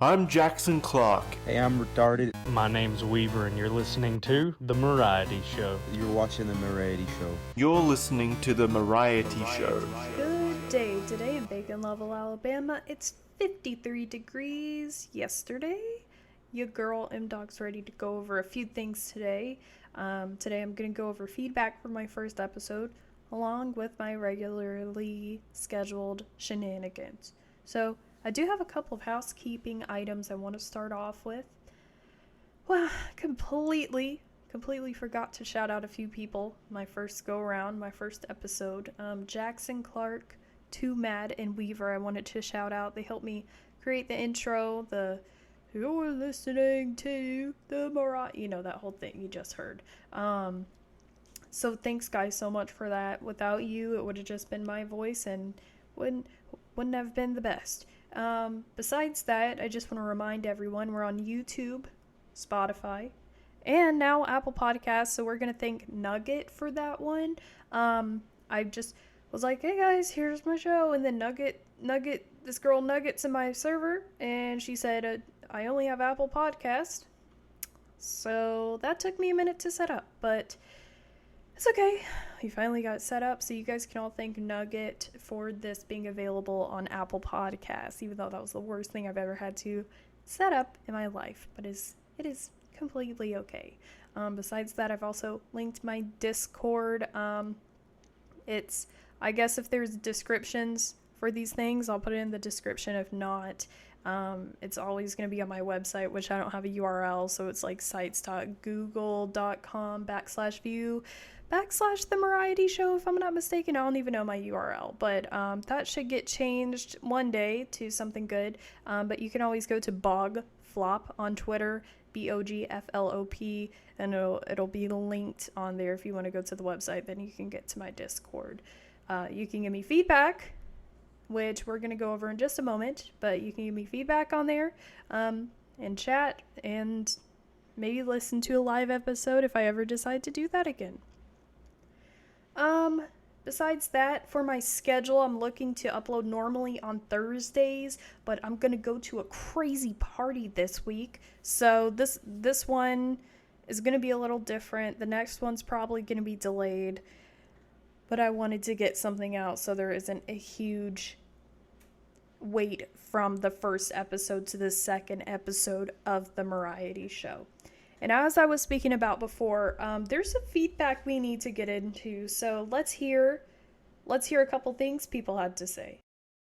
I'm Jackson Clark. Hey, I'm retarded. My name's Weaver, and you're listening to The Mariety Show. You're watching The Mariety Show. You're listening to The Mariety Show. Good day. Today in Bacon Level, Alabama, it's 53 degrees. Yesterday, your girl M-Dog's ready to go over a few things today. Today I'm going to go over feedback from my first episode, along with my regularly scheduled shenanigans. So, I do have a couple of housekeeping items I want to start off with. Well, completely forgot to shout out a few people. My first go-around, my first episode. Jackson Clark, Too Mad, and Weaver I wanted to shout out. They helped me create the intro, you're listening to the Mariety, that whole thing you just heard. So thanks guys so much for that. Without you, it would have just been my voice and wouldn't have been the best. Besides that, I just want to remind everyone we're on YouTube, Spotify, and now Apple Podcasts, so we're going to thank Nugget for that one. I just was like, hey guys, here's my show, and then Nugget, this girl Nugget's in my server, and she said, I only have Apple Podcasts, so that took me a minute to set up, but it's okay. We finally got it set up, so you guys can all thank Nugget for this being available on Apple Podcasts, even though that was the worst thing I've ever had to set up in my life, but it is completely okay. Besides that, I've also linked my Discord. I guess if there's descriptions for these things, I'll put it in the description. If not, it's always going to be on my website, which I don't have a URL, so it's like sites.google.com/view/The Mariety Show, if I'm not mistaken. I don't even know my URL, but that should get changed one day to something good. But you can always go to Bogflop on Twitter, BOGFLOP, and it'll be linked on there. If you want to go to the website, then you can get to my Discord. You can give me feedback, which we're going to go over in just a moment, but you can give me feedback on there and chat and maybe listen to a live episode if I ever decide to do that again. Besides that, for my schedule, I'm looking to upload normally on Thursdays, but I'm going to go to a crazy party this week, so this one is going to be a little different. The next one's probably going to be delayed, but I wanted to get something out so there isn't a huge wait from the first episode to the second episode of The Mariety Show. And as I was speaking about before, there's some feedback we need to get into. So let's hear a couple things people had to say.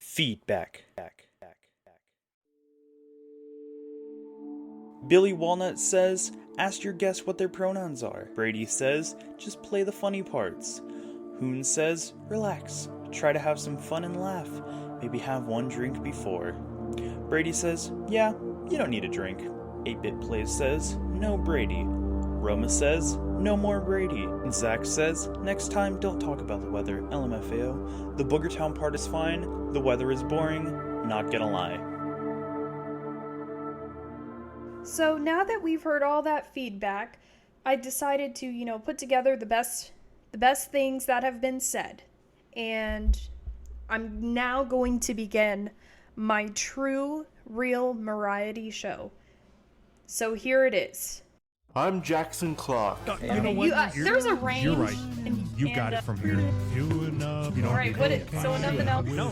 Feedback. Billy Walnut says, ask your guests what their pronouns are. Brady says, just play the funny parts. Hoon says, relax. Try to have some fun and laugh. Maybe have one drink before. Brady says, yeah, you don't need a drink. 8-Bit Plays says, no Brady. Roma says, no more Brady. And Zach says, next time don't talk about the weather, LMFAO. The Boogertown part is fine, the weather is boring, not gonna lie. So now that we've heard all that feedback, I decided to, put together the best things that have been said. And I'm now going to begin my true, real Mariety Show. So here it is. I'm Jackson Clark. You know what? There's a range. You're right. You got it from here. Alright, so nothing else? No.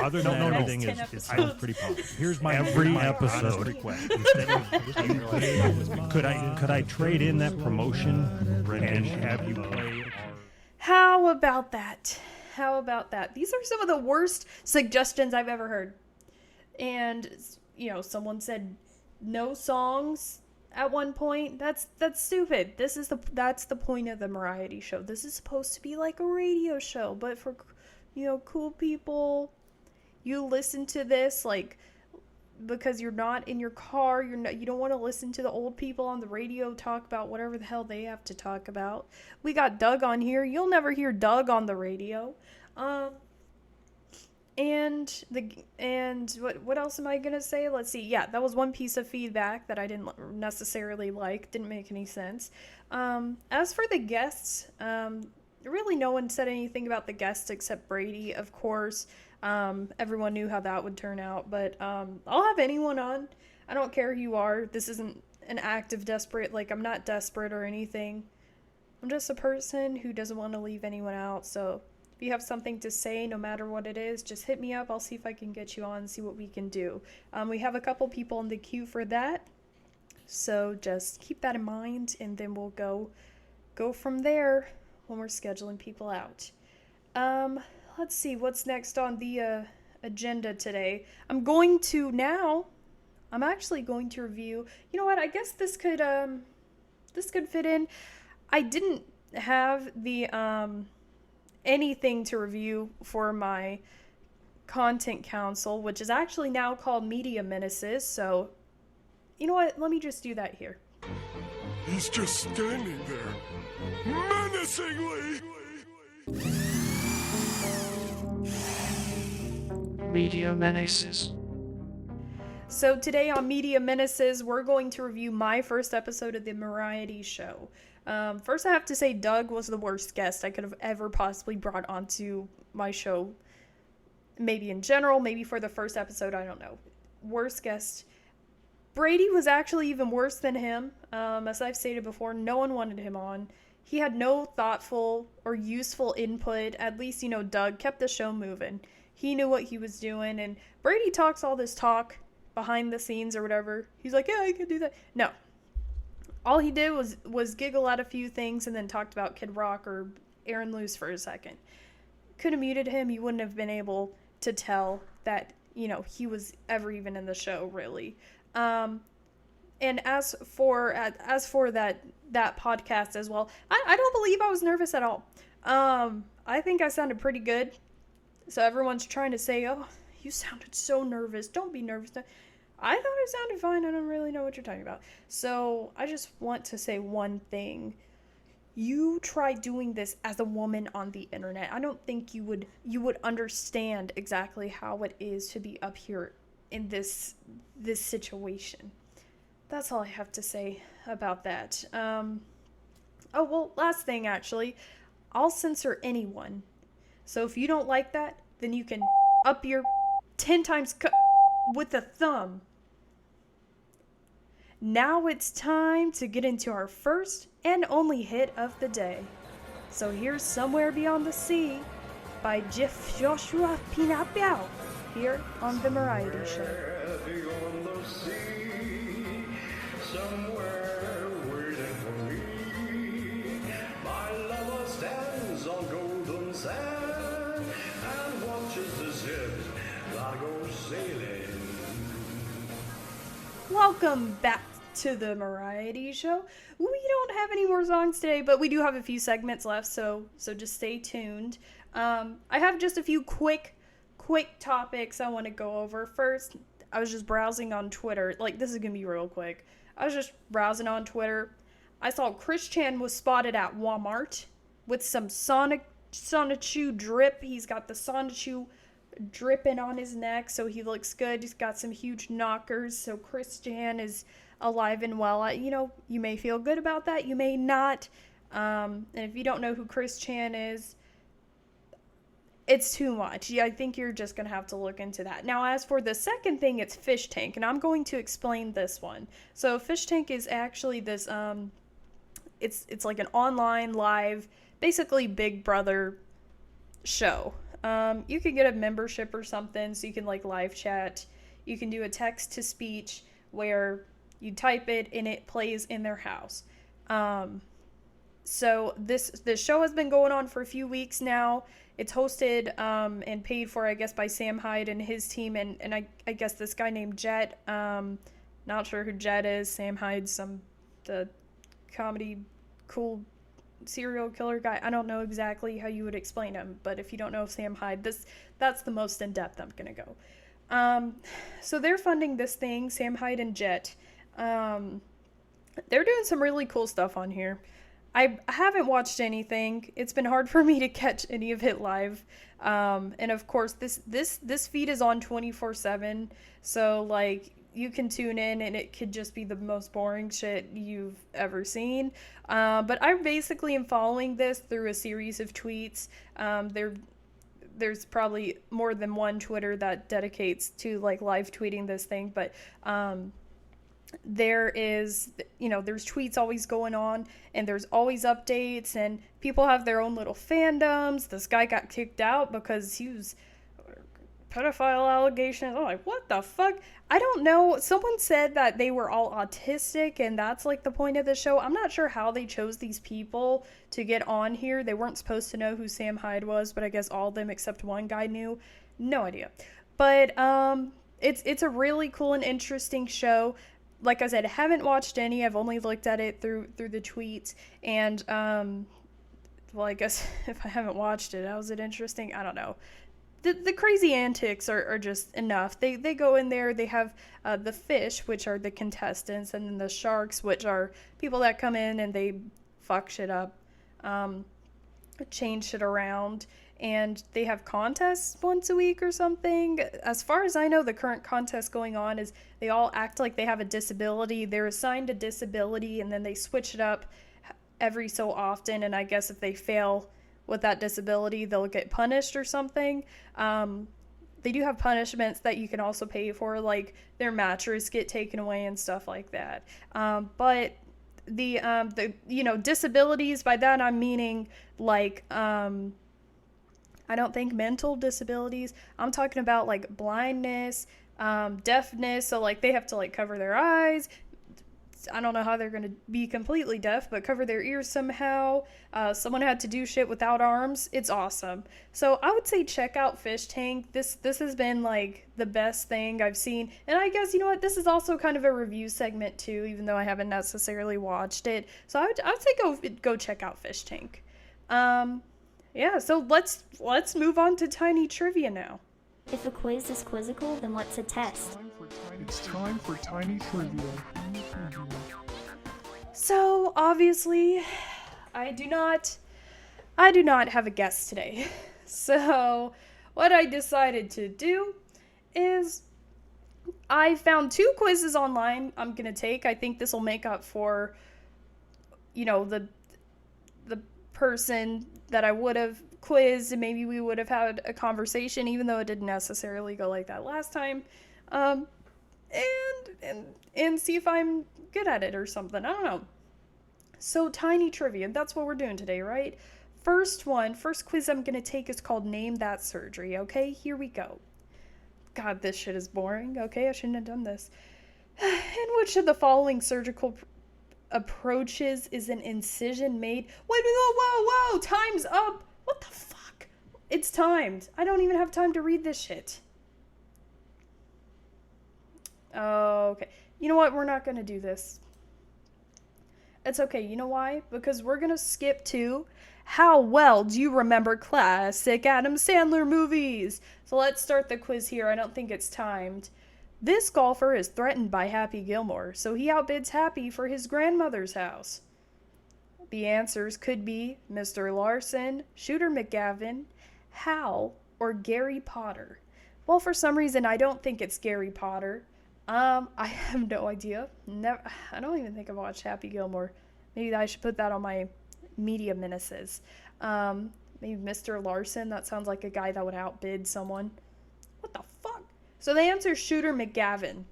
Other than that, everything is pretty positive. Here's my Every honest episode. request. Could I trade in that promotion and have you play? How about that? These are some of the worst suggestions I've ever heard. And, someone said no songs at one point. That's stupid. That's the point of the Mariety Show. This is supposed to be like a radio show, but for, cool people, you listen to this, because you're not in your car, you don't want to listen to the old people on the radio talk about whatever the hell they have to talk about. We got Doug on here. You'll never hear Doug on the radio. And what else am I gonna say? Let's see. Yeah, that was one piece of feedback that I didn't necessarily like. Didn't make any sense. As for the guests, really no one said anything about the guests except Brady, of course. Everyone knew how that would turn out, but I'll have anyone on. I don't care who you are. This isn't an act of desperate, like, I'm not desperate or anything. I'm just a person who doesn't want to leave anyone out, so if you have something to say, no matter what it is, just hit me up. I'll see if I can get you on and see what we can do. We have a couple people in the queue for that, so just keep that in mind, and then we'll go from there when we're scheduling people out. Let's see what's next on the agenda today. I'm actually going to review. You know what? I guess this could fit in. I didn't have the anything to review for my content council, which is actually now called Media Menaces. So, you know what? Let me just do that here. He's just standing there, menacingly. Media Menaces. So today on Media Menaces, we're going to review my first episode of the Mariety Show. First, I have to say Doug was the worst guest I could have ever possibly brought onto my show. Maybe in general, maybe for the first episode, I don't know. Worst guest. Brady was actually even worse than him. As I've stated before, no one wanted him on. He had no thoughtful or useful input. At least, Doug kept the show moving. He knew what he was doing, and Brady talks all this talk behind the scenes or whatever. He's like, yeah, I can do that. No. All he did was giggle at a few things and then talked about Kid Rock or Aaron Luce for a second. Could have muted him. You wouldn't have been able to tell that, he was ever even in the show, really. And as for that podcast as well, I don't believe I was nervous at all. I think I sounded pretty good. So everyone's trying to say, oh, you sounded so nervous. Don't be nervous. I thought I sounded fine. I don't really know what you're talking about. So I just want to say one thing. You try doing this as a woman on the internet. I don't think you would understand exactly how it is to be up here in this situation. That's all I have to say about that. Last thing actually, I'll censor anyone. So if you don't like that, then you can up your 10 times with a thumb. Now it's time to get into our first and only hit of the day. So here's Somewhere Beyond the Sea by Jeff Joshua Pinapiao here on The Mariety Show. Beyond the sea, somewhere waiting for me. My lover stands on golden sand and watches the ships that go sailing. Welcome back to the Mariety Show. We don't have any more songs today, but we do have a few segments left, so just stay tuned. I have just a few quick topics I want to go over. First, I was just browsing on Twitter. Like, this is gonna be real quick. I was just browsing on Twitter. I saw Chris Chan was spotted at Walmart with some Sonichu drip. He's got the Sonichu dripping on his neck, so he looks good. He's got some huge knockers, so Chris Chan is alive and well. You may feel good about that, you may not. And if you don't know who Chris Chan is, it's too much. Yeah, I think you're just gonna have to look into that. Now, as for the second thing, it's Fish Tank, and I'm going to explain this one. So Fish Tank is actually this it's like an online live, basically Big Brother show. You can get a membership or something, so you can like live chat. You can do a text to speech where you type it and it plays in their house. So this show has been going on for a few weeks now. It's hosted and paid for, I guess, by Sam Hyde and his team, and I guess this guy named Jet. Not sure who Jet is. Sam Hyde's the comedy cool serial killer guy. I don't know exactly how you would explain him, but if you don't know Sam Hyde, that's the most in depth I'm gonna go. So they're funding this thing, Sam Hyde and Jet. They're doing some really cool stuff on here. I haven't watched anything. It's been hard for me to catch any of it live. And of course, this feed is on 24/7. So like, you can tune in and it could just be the most boring shit you've ever seen. But I basically am following this through a series of tweets. They're there's probably more than one Twitter that dedicates to like live tweeting this thing, but there is, there's tweets always going on, and there's always updates, and people have their own little fandoms. This guy got kicked out because he was pedophile allegations. I'm like, what the fuck? I don't know. Someone said that they were all autistic, and that's like the point of the show. I'm not sure how they chose these people to get on here. They weren't supposed to know who Sam Hyde was, but I guess all of them except one guy knew. No idea. But it's a really cool and interesting show. Like I said, I haven't watched any. I've only looked at it through the tweets, and well, I guess if I haven't watched it, how is it interesting? I don't know. The crazy antics are just enough. They go in there, they have the fish, which are the contestants, and then the sharks, which are people that come in and they fuck shit up, change shit around, and they have contests once a week or something. As far as I know, the current contest going on is they all act like they have a disability. They're assigned a disability, and then they switch it up every so often, and I guess if they fail with that disability, they'll get punished or something. They do have punishments that you can also pay for, like their mattress get taken away and stuff like that. But the disabilities, by that I'm meaning like I don't think mental disabilities. I'm talking about like blindness, deafness, so like they have to like cover their eyes. I don't know how they're going to be completely deaf, but cover their ears somehow. Someone had to do shit without arms. It's awesome. So I would say check out Fish Tank. This has been like the best thing I've seen. And I guess, you know what, this is also kind of a review segment too, even though I haven't necessarily watched it. So I would say go check out Fish Tank. Yeah, so let's move on to Tiny Trivia now. If a quiz is quizzical, then what's a test? It's time for Tiny Trivia. So, obviously, I do not have a guest today. So, what I decided to do is I found 2 quizzes online I'm going to take. I think this will make up for, the person that I would have quizzed, and maybe we would have had a conversation, even though it didn't necessarily go like that last time. And see if I'm good at it or something. I don't know. So, Tiny Trivia, that's what we're doing today, right? First quiz I'm going to take is called Name That Surgery, okay? Here we go. God, this shit is boring. Okay, I shouldn't have done this. In which of the following surgical approaches is an incision made? Wait, whoa, time's up. What the fuck? It's timed. I don't even have time to read this shit. Okay. You know what? We're not going to do this. It's okay. You know why? Because we're going to skip to how well do you remember classic Adam Sandler movies? So let's start the quiz here. I don't think it's timed. This golfer is threatened by Happy Gilmore, so he outbids Happy for his grandmother's house. The answers could be Mr. Larson, Shooter McGavin, Hal, or Gary Potter. Well, for some reason, I don't think it's Gary Potter. I have no idea. I don't even think I've watched Happy Gilmore. Maybe I should put that on my media menaces. Maybe Mr. Larson. That sounds like a guy that would outbid someone. What the fuck? So the answer is Shooter McGavin.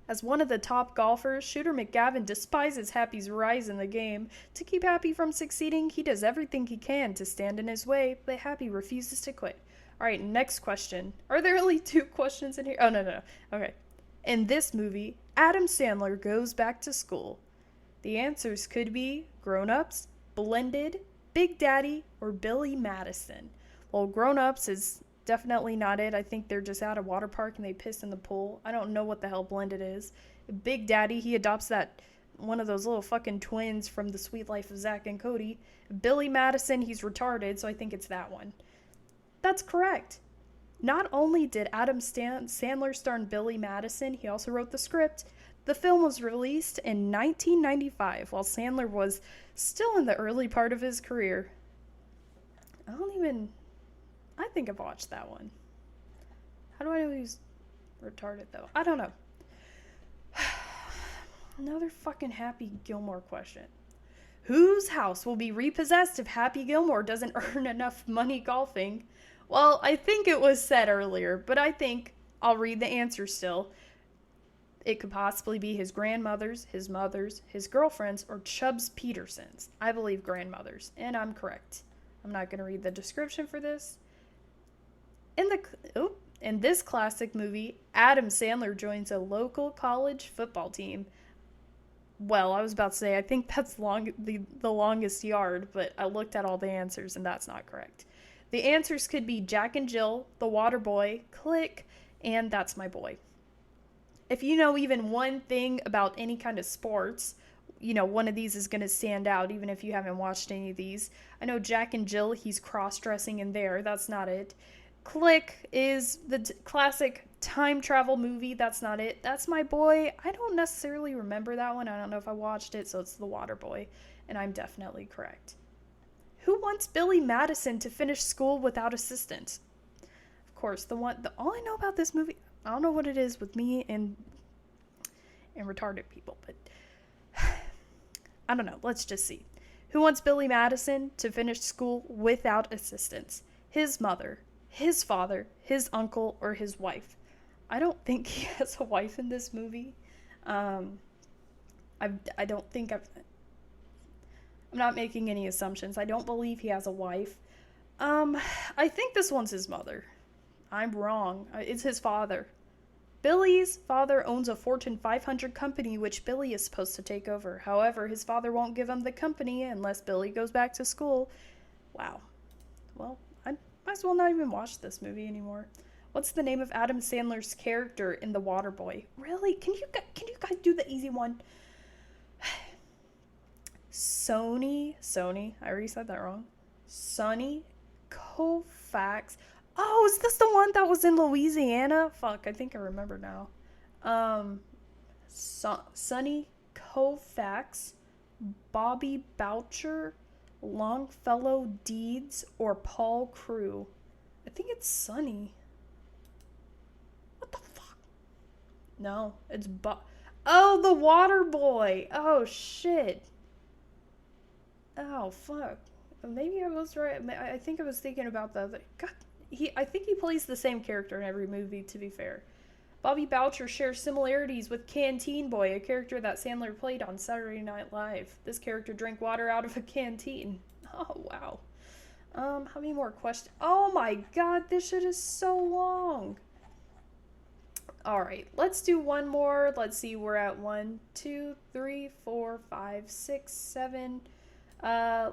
As one of the top golfers, Shooter McGavin despises Happy's rise in the game. To keep Happy from succeeding, he does everything he can to stand in his way, but Happy refuses to quit. Alright, next question. Are there only 2 questions in here? Oh, no. Okay. In this movie, Adam Sandler goes back to school. The answers could be Grown Ups, Blended, Big Daddy, or Billy Madison. Well, Grown Ups is definitely not it. I think they're just at a water park and they piss in the pool. I don't know what the hell Blended is. Big Daddy, he adopts that one of those little fucking twins from The Sweet Life of Zack and Cody. Billy Madison, he's retarded, so I think it's that one. That's correct. Not only did Adam Sandler star in Billy Madison, he also wrote the script. The film was released in 1995, while Sandler was still in the early part of his career. I think I've watched that one. How do I know he's retarded, though? I don't know. Another fucking Happy Gilmore question. Whose house will be repossessed if Happy Gilmore doesn't earn enough money golfing? Well, I think it was said earlier, but I think I'll read the answer still. It could possibly be his grandmother's, his mother's, his girlfriend's, or Chubbs Peterson's. I believe grandmother's, and I'm correct. I'm not going to read the description for this. In this classic movie, Adam Sandler joins a local college football team. Well, I was about to say, I think that's the longest yard, but I looked at all the answers, and that's not correct. The answers could be Jack and Jill, The Water Boy, Click, and That's My Boy. If you know even one thing about any kind of sports, one of these is going to stand out, even if you haven't watched any of these. I know Jack and Jill, he's cross-dressing in there. That's not it. Click is the classic time travel movie. That's not it. That's My Boy. I don't necessarily remember that one. I don't know if I watched it, so it's The Water Boy. And I'm definitely correct. Who wants Billy Madison to finish school without assistance? Of course, all I know about this movie, I don't know what it is with me and retarded people, but I don't know. Let's just see. Who wants Billy Madison to finish school without assistance? His mother, his father, his uncle, or his wife? I don't think he has a wife in this movie. I'm not making any assumptions. I don't believe he has a wife. I think this one's his mother. I'm wrong. It's his father. Billy's father owns a Fortune 500 company which Billy is supposed to take over. However, his father won't give him the company unless Billy goes back to school. Wow. Well, I might as well not even watch this movie anymore. What's the name of Adam Sandler's character in The Waterboy? Really? Can you guys do the easy one? Sonny, I already said that wrong. Sonny Koufax. Oh, is this the one that was in Louisiana? Fuck, I think I remember now. Sonny Koufax, Bobby Boucher, Longfellow Deeds, or Paul Crew? I think it's Sonny. What the fuck? No, it's Oh, the Water Boy. Oh, shit. Oh, fuck. Maybe I was right. I think I was thinking about the other. God, I think he plays the same character in every movie, to be fair. Bobby Boucher shares similarities with Canteen Boy, a character that Sandler played on Saturday Night Live. This character drank water out of a canteen. Oh, wow. How many more questions? Oh my god, this shit is so long. Alright, let's do one more. Let's see, we're at 1, 2, 3, 4, 5, 6, 7.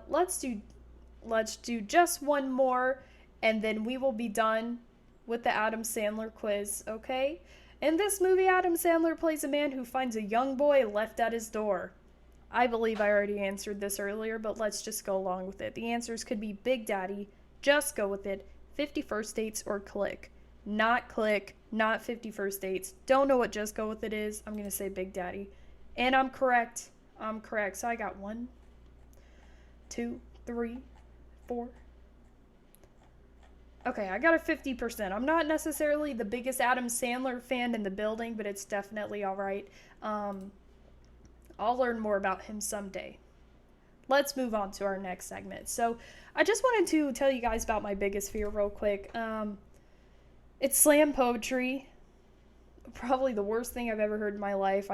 Let's do just one more, and then we will be done with the Adam Sandler quiz, okay? In this movie, Adam Sandler plays a man who finds a young boy left at his door. I believe I already answered this earlier, but let's just go along with it. The answers could be Big Daddy, Just Go With It, 50 First Dates, or Click. Not Click, not 50 First Dates. Don't know what Just Go With It is. I'm going to say Big Daddy. And I'm correct. So I got 1, 2, 3, 4. Okay, I got a 50%. I'm not necessarily the biggest Adam Sandler fan in the building, but it's definitely alright. I'll learn more about him someday. Let's move on to our next segment. So, I just wanted to tell you guys about my biggest fear real quick. It's slam poetry. Probably the worst thing I've ever heard in my life.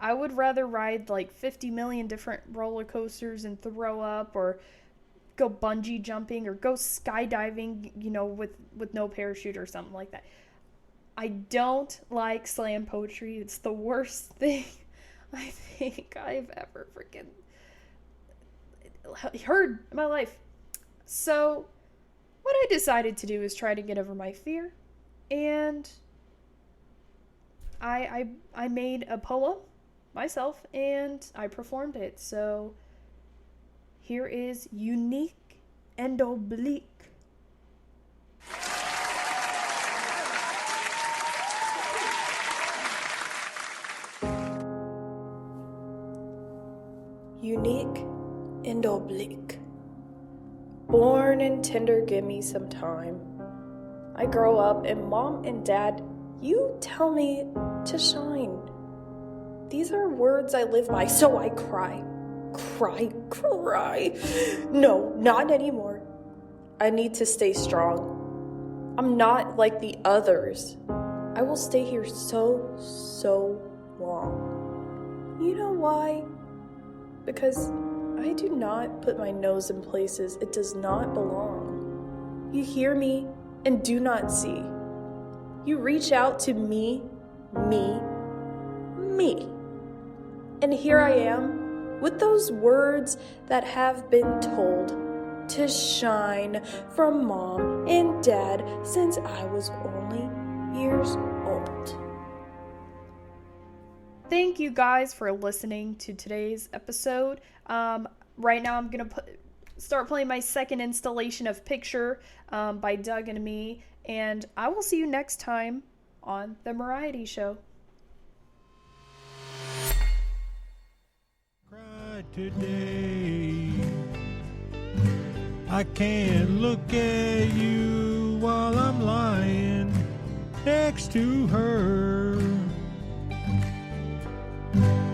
I would rather ride like 50 million different roller coasters and throw up, or go bungee jumping, or go skydiving, with no parachute or something like that. I don't like slam poetry. It's the worst thing I think I've ever freaking heard in my life. So what I decided to do is try to get over my fear, and I made a poem myself, and I performed it. So here is Unique and Oblique. Unique and oblique. Born and tender, give me some time. I grow up and mom and dad, you tell me to shine. These are words I live by, so I cry. Cry. No, not anymore. I need to stay strong. I'm not like the others. I will stay here so long. You know why? Because I do not put my nose in places it does not belong. You hear me and do not see. You reach out to me. And here I am, with those words that have been told, to shine from mom and dad since I was only years old. Thank you guys for listening to today's episode. Right now I'm going to start playing my second installation of Picture by Doug and me, and I will see you next time on The Mariety Show. Cry today. I can't look at you while I'm lying next to her.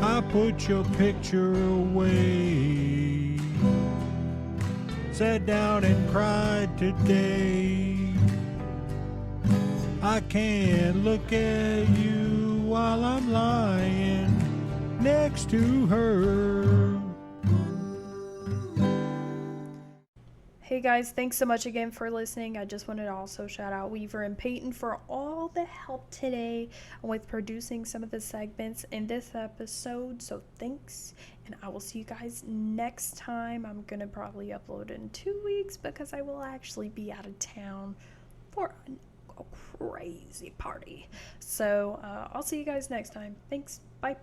I put your picture away, sat down and cried today. I can't look at you while I'm lying next to her. Hey guys, thanks so much again for listening. I just wanted to also shout out Weaver and Peyton for all the help today with producing some of the segments in this episode. So thanks, and I will see you guys next time. I'm going to probably upload in 2 weeks because I will actually be out of town for a crazy party. So I'll see you guys next time. Thanks. Bye.